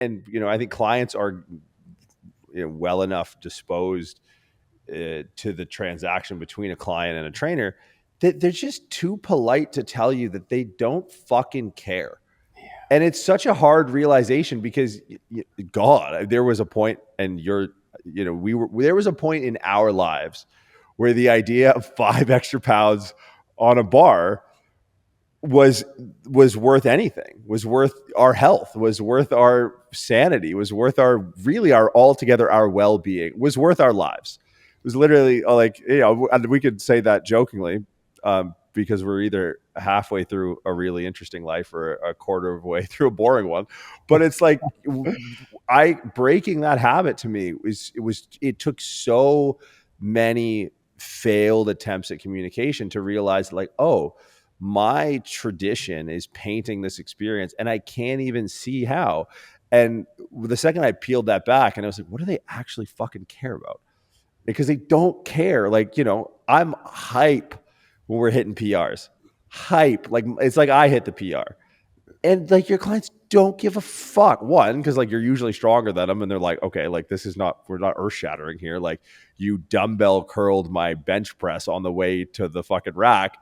and I think clients are well enough disposed to the transaction between a client and a trainer that they're just too polite to tell you that they don't fucking care. And it's such a hard realization because God, there was a point, and there was a point in our lives where the idea of 5 extra pounds on a bar was worth anything, was worth our health, was worth our sanity, was worth our altogether our well-being, was worth our lives. It was literally like, and we could say that jokingly, because we're either halfway through a really interesting life or a quarter of the way through a boring one. But it's like, breaking that habit to me it took so many failed attempts at communication to realize, like, oh, my tradition is painting this experience and I can't even see how. And the second I peeled that back, and I was like, what do they actually fucking care about? Because they don't care. Like, I'm hype when we're hitting PRs. Hype. Like, it's like I hit the PR. And like, your clients don't give a fuck. One, because like you're usually stronger than them, and they're like, okay, like we're not earth shattering here. Like, you dumbbell curled my bench press on the way to the fucking rack.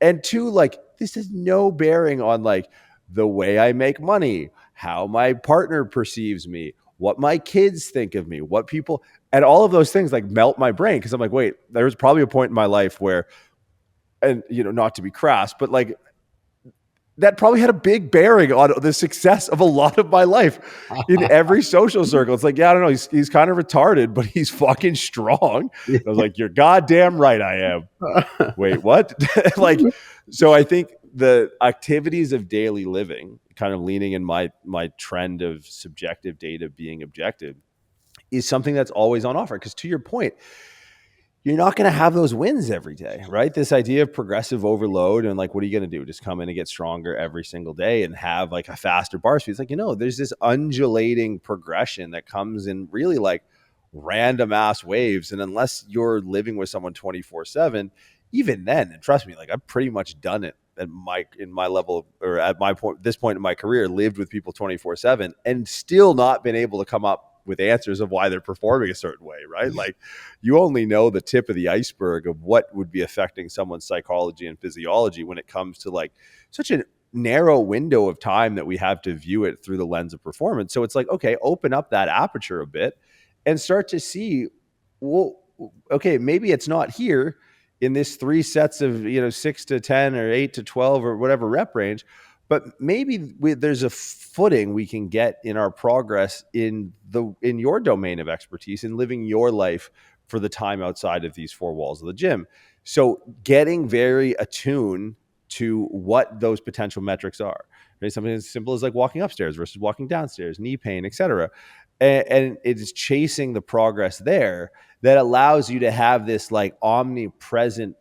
And two, like, this has no bearing on like the way I make money, how my partner perceives me, what my kids think of me, what people, and all of those things like melt my brain. Cause I'm like, wait, there was probably a point in my life where, and not to be crass, but like that probably had a big bearing on the success of a lot of my life in every social circle. It's like, yeah, I don't know. He's kind of retarded, but he's fucking strong. And I was like, you're goddamn right I am. Wait, what? Like, so I think the activities of daily living, kind of leaning in my trend of subjective data being objective, is something that's always on offer. Because to your point, you're not going to have those wins every day, right? This idea of progressive overload and like, what are you going to do? Just come in and get stronger every single day and have like a faster bar speed. It's like, there's this undulating progression that comes in really like random ass waves. And unless you're living with someone 24/7, even then, and trust me, like I've pretty much done it in my level, or at this point in my career, lived with people 24/7 and still not been able to come up with answers of why they're performing a certain way, right? Like, you only know the tip of the iceberg of what would be affecting someone's psychology and physiology when it comes to like such a narrow window of time that we have to view it through the lens of performance. So it's like, okay, open up that aperture a bit and start to see, well, okay, maybe it's not here in this 3 sets of 6 to 10 or 8 to 12 or whatever rep range, but maybe there's a footing we can get in our progress in your domain of expertise in living your life for the time outside of these 4 walls of the gym. So getting very attuned to what those potential metrics are. Right? Something as simple as like walking upstairs versus walking downstairs, knee pain, etc. And it is chasing the progress there that allows you to have this like omnipresent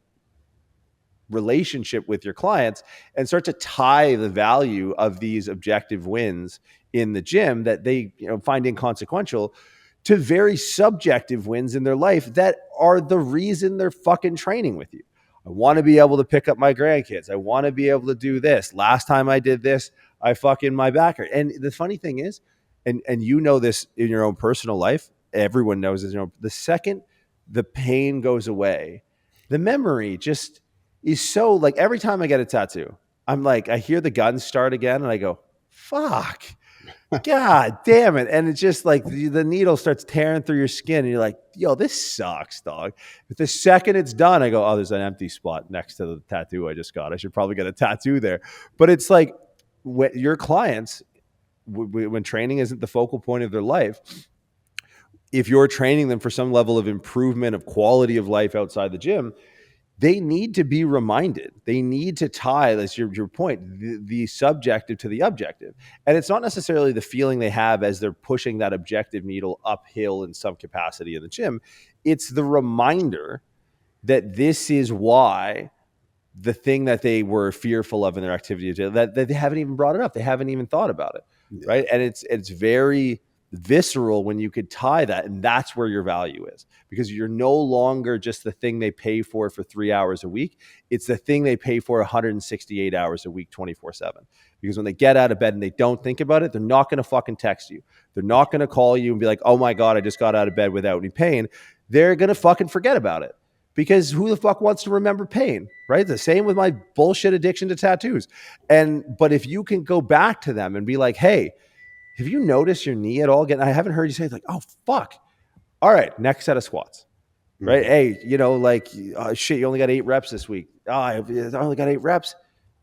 relationship with your clients and start to tie the value of these objective wins in the gym that they find inconsequential to very subjective wins in their life that are the reason they're fucking training with you. I want to be able to pick up my grandkids. I want to be able to do this. Last time I did this, I fucking my back hurt. And the funny thing is, and this in your own personal life, everyone knows this, the second the pain goes away, the memory just is so like every time I get a tattoo, I'm like, I hear the guns start again and I go, fuck, God damn it. And it's just like the needle starts tearing through your skin and you're like, yo, this sucks, dog. But the second it's done, I go, oh, there's an empty spot next to the tattoo I just got. I should probably get a tattoo there. But it's like when your clients, when training isn't the focal point of their life, if you're training them for some level of improvement of quality of life outside the gym, they need to be reminded. They need to tie, that's your point, the subjective to the objective. And it's not necessarily the feeling they have as they're pushing that objective needle uphill in some capacity in the gym. It's the reminder that this is why the thing that they were fearful of in their activity, that they haven't even brought it up. They haven't even thought about it, right? And it's very visceral when you could tie that, and that's where your value is, because you're no longer just the thing they pay for 3 hours a week. It's the thing they pay for 168 hours a week, 24/7. Because when they get out of bed and they don't think about it, they're not going to fucking text you. They're not going to call you and be like, oh my God, I just got out of bed without any pain. They're going to fucking forget about it, because who the fuck wants to remember pain, right? The same with my bullshit addiction to tattoos. But if you can go back to them and be like, hey, have you noticed your knee at all? Again, I haven't heard you say like, oh, fuck. All right, next set of squats, right? Hey, shit, you only got 8 reps this week. Oh, I only got 8 reps.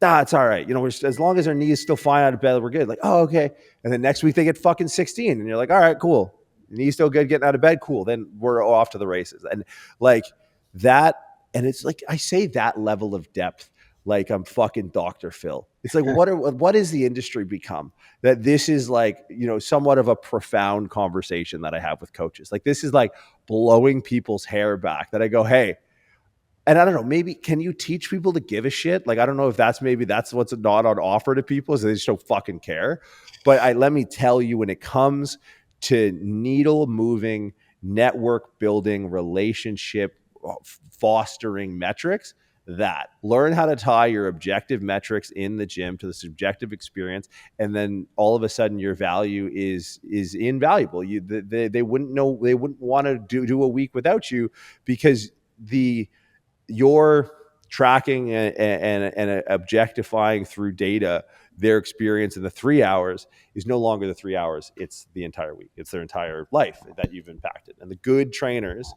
Nah, it's all right. As long as our knee is still fine out of bed, we're good. Like, oh, okay. And then next week they get fucking 16. And you're like, all right, cool. Knee's still good getting out of bed. Cool. Then we're off to the races. And like that, and it's like, I say that level of depth like I'm fucking Dr. Phil. It's like, what is the industry become? That this is like, somewhat of a profound conversation that I have with coaches. Like, this is like blowing people's hair back, that I go, hey, and I don't know, maybe can you teach people to give a shit? Like, I don't know if that's what's not on offer to people, is they just don't fucking care. But let me tell you, when it comes to needle moving, network building, relationship fostering metrics, that learn how to tie your objective metrics in the gym to the subjective experience, and then all of a sudden your value is invaluable. They wouldn't know, they wouldn't want to do a week without you, because you're tracking and objectifying through data their experience in the 3 hours is no longer the 3 hours. It's the entire week. It's their entire life that you've impacted. And the good trainers,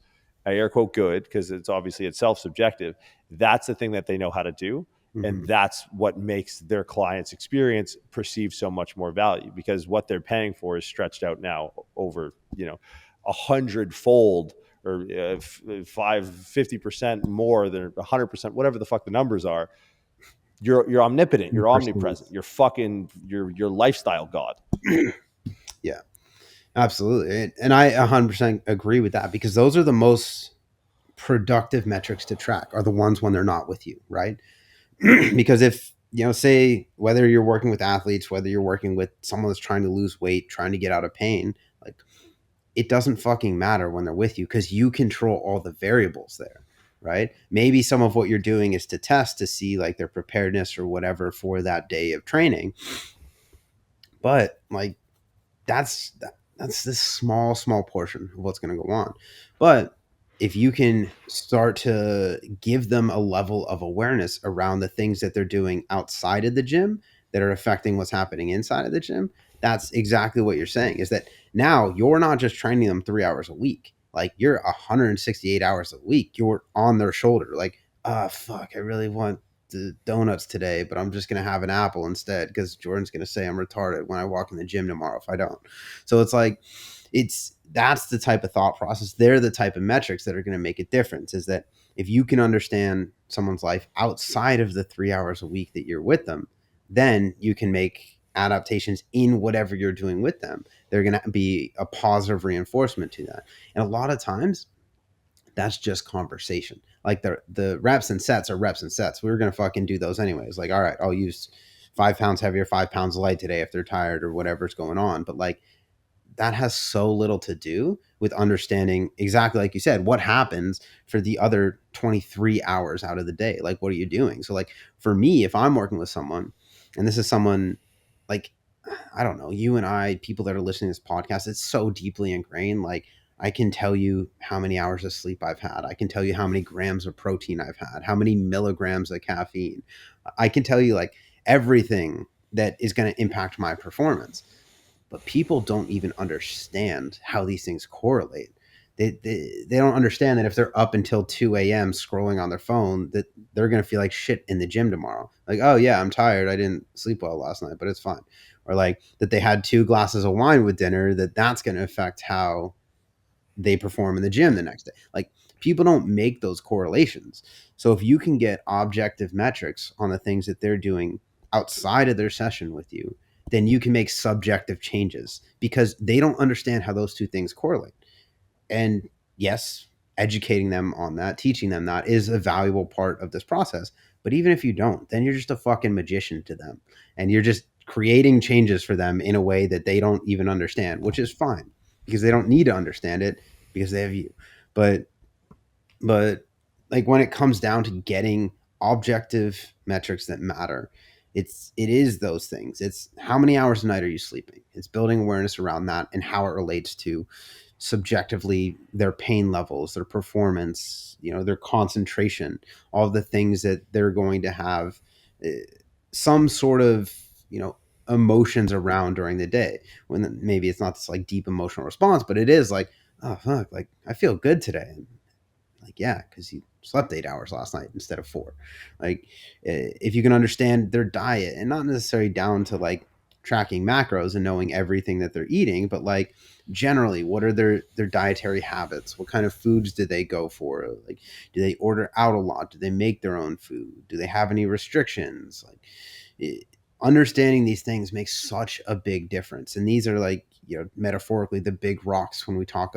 I air quote good, because it's obviously itself subjective. That's the thing that they know how to do. And that's what makes their client's experience perceive so much more value, because what they're paying for is stretched out now over, 100-fold or 50% more than 100%, whatever the fuck the numbers are. You're omnipotent, you're omnipresent, you're fucking your lifestyle god. Yeah, absolutely. And I 100% agree with that, because those are the most productive metrics to track, are the ones when they're not with you, right? Because if, say whether you're working with athletes, whether you're working with someone that's trying to lose weight, trying to get out of pain, like, it doesn't fucking matter when they're with you, because you control all the variables there, right? Maybe some of what you're doing is to test to see like their preparedness or whatever for that day of training, but like that's this small portion of what's going to go on. But if you can start to give them a level of awareness around the things that they're doing outside of the gym that are affecting what's happening inside of the gym, that's exactly what you're saying, is that now you're not just training them 3 hours a week. Like, you're 168 hours a week. You're on their shoulder. Like, fuck, I really want the donuts today, but I'm just going to have an apple instead, because Jordan's going to say I'm retarded when I walk in the gym tomorrow if I don't. So it's like, that's the type of thought process. They're the type of metrics that are going to make a difference, is that if you can understand someone's life outside of the 3 hours a week that you're with them, then you can make adaptations in whatever you're doing with them. They're going to be a positive reinforcement to that. And a lot of times that's just conversation. Like, the reps and sets are reps and sets. We were going to fucking do those anyways. Like, all right, I'll use 5 pounds heavier, 5 pounds light today if they're tired or whatever's going on. But like, that has so little to do with understanding exactly, like you said, what happens for the other 23 hours out of the day. Like, what are you doing? So like, for me, if I'm working with someone, and this is someone like, I don't know, you and I, people that are listening to this podcast, it's so deeply ingrained. Like, I can tell you how many hours of sleep I've had. I can tell you how many grams of protein I've had, how many milligrams of caffeine. I can tell you like everything that is going to impact my performance. But people don't even understand how these things correlate. They don't understand that if they're up until 2 a.m. scrolling on their phone, that they're going to feel like shit in the gym tomorrow. Like, oh yeah, I'm tired. I didn't sleep well last night, but it's fine. Or like that they had 2 glasses of wine with dinner, that's going to affect how they perform in the gym the next day. Like, people don't make those correlations. So if you can get objective metrics on the things that they're doing outside of their session with you, then you can make subjective changes, because they don't understand how those two things correlate. And yes, educating them on that, teaching them that, is a valuable part of this process. But even if you don't, then you're just a fucking magician to them, and you're just creating changes for them in a way that they don't even understand, which is fine because they don't need to understand it because they have you. But but like when it comes down to getting objective metrics that matter, it is those things. It's how many hours a night are you sleeping? It's building awareness around that and how it relates to subjectively their pain levels, their performance, their concentration, all the things that they're going to have uh, some sort of emotions around during the day, when maybe it's not this like deep emotional response, but it is like, oh fuck, like I feel good today. Like, yeah, because you slept 8 hours last night instead of four. Like, if you can understand their diet, and not necessarily down to like tracking macros and knowing everything that they're eating, but like generally, what are their dietary habits? What kind of foods do they go for? Like, do they order out a lot? Do they make their own food? Do they have any restrictions? Like, it, understanding these things makes such a big difference. And these are like, metaphorically the big rocks when we talk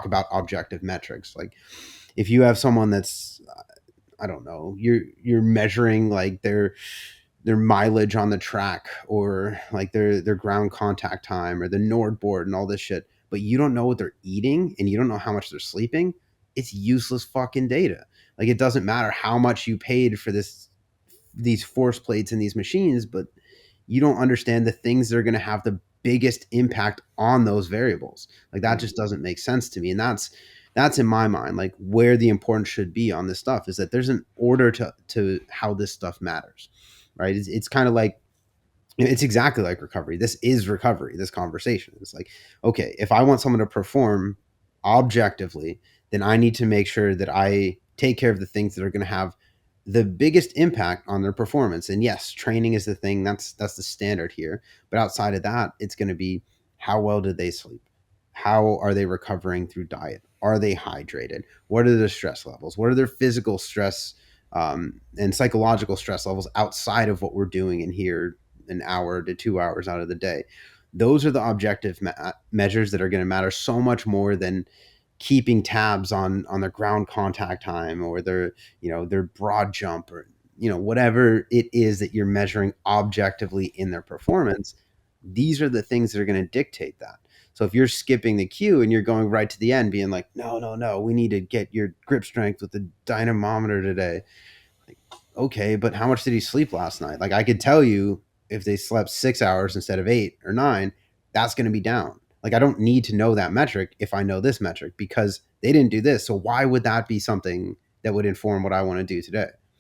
about objective metrics. Like, if you have someone that's, I don't know, you're measuring like their mileage on the track, or like their ground contact time, or the Nord board and all this shit, but you don't know what they're eating and you don't know how much they're sleeping, it's useless fucking data. Like, it doesn't matter how much you paid for these force plates and these machines, but you don't understand the things that are going to have the biggest impact on those variables. Like, that just doesn't make sense to me. And that's in my mind, like, where the importance should be on this stuff, is that there's an order to how this stuff matters, right? It's kind of like, it's exactly like recovery. This is recovery. This conversation is like, okay, if I want someone to perform objectively, then I need to make sure that I take care of the things that are going to have the biggest impact on their performance. And yes, training is the thing. That's the standard here. But outside of that, it's going to be, how well did they sleep? How are they recovering through diet? Are they hydrated? What are their stress levels? What are their physical stress and psychological stress levels outside of what we're doing in here an hour to 2 hours out of the day? Those are the objective measures that are going to matter so much more than keeping tabs on their ground contact time, or their broad jump, or whatever it is that you're measuring objectively in their performance. These are the things that are going to dictate that. So if you're skipping the cue and you're going right to the end being like, no, no, no, we need to get your grip strength with the dynamometer today. Like, okay, but how much did he sleep last night? Like, I could tell you, if they slept 6 hours instead of 8 or 9, that's going to be down. Like, I don't need to know that metric if I know this metric, because they didn't do this. So why would that be something that would inform what I want to do today?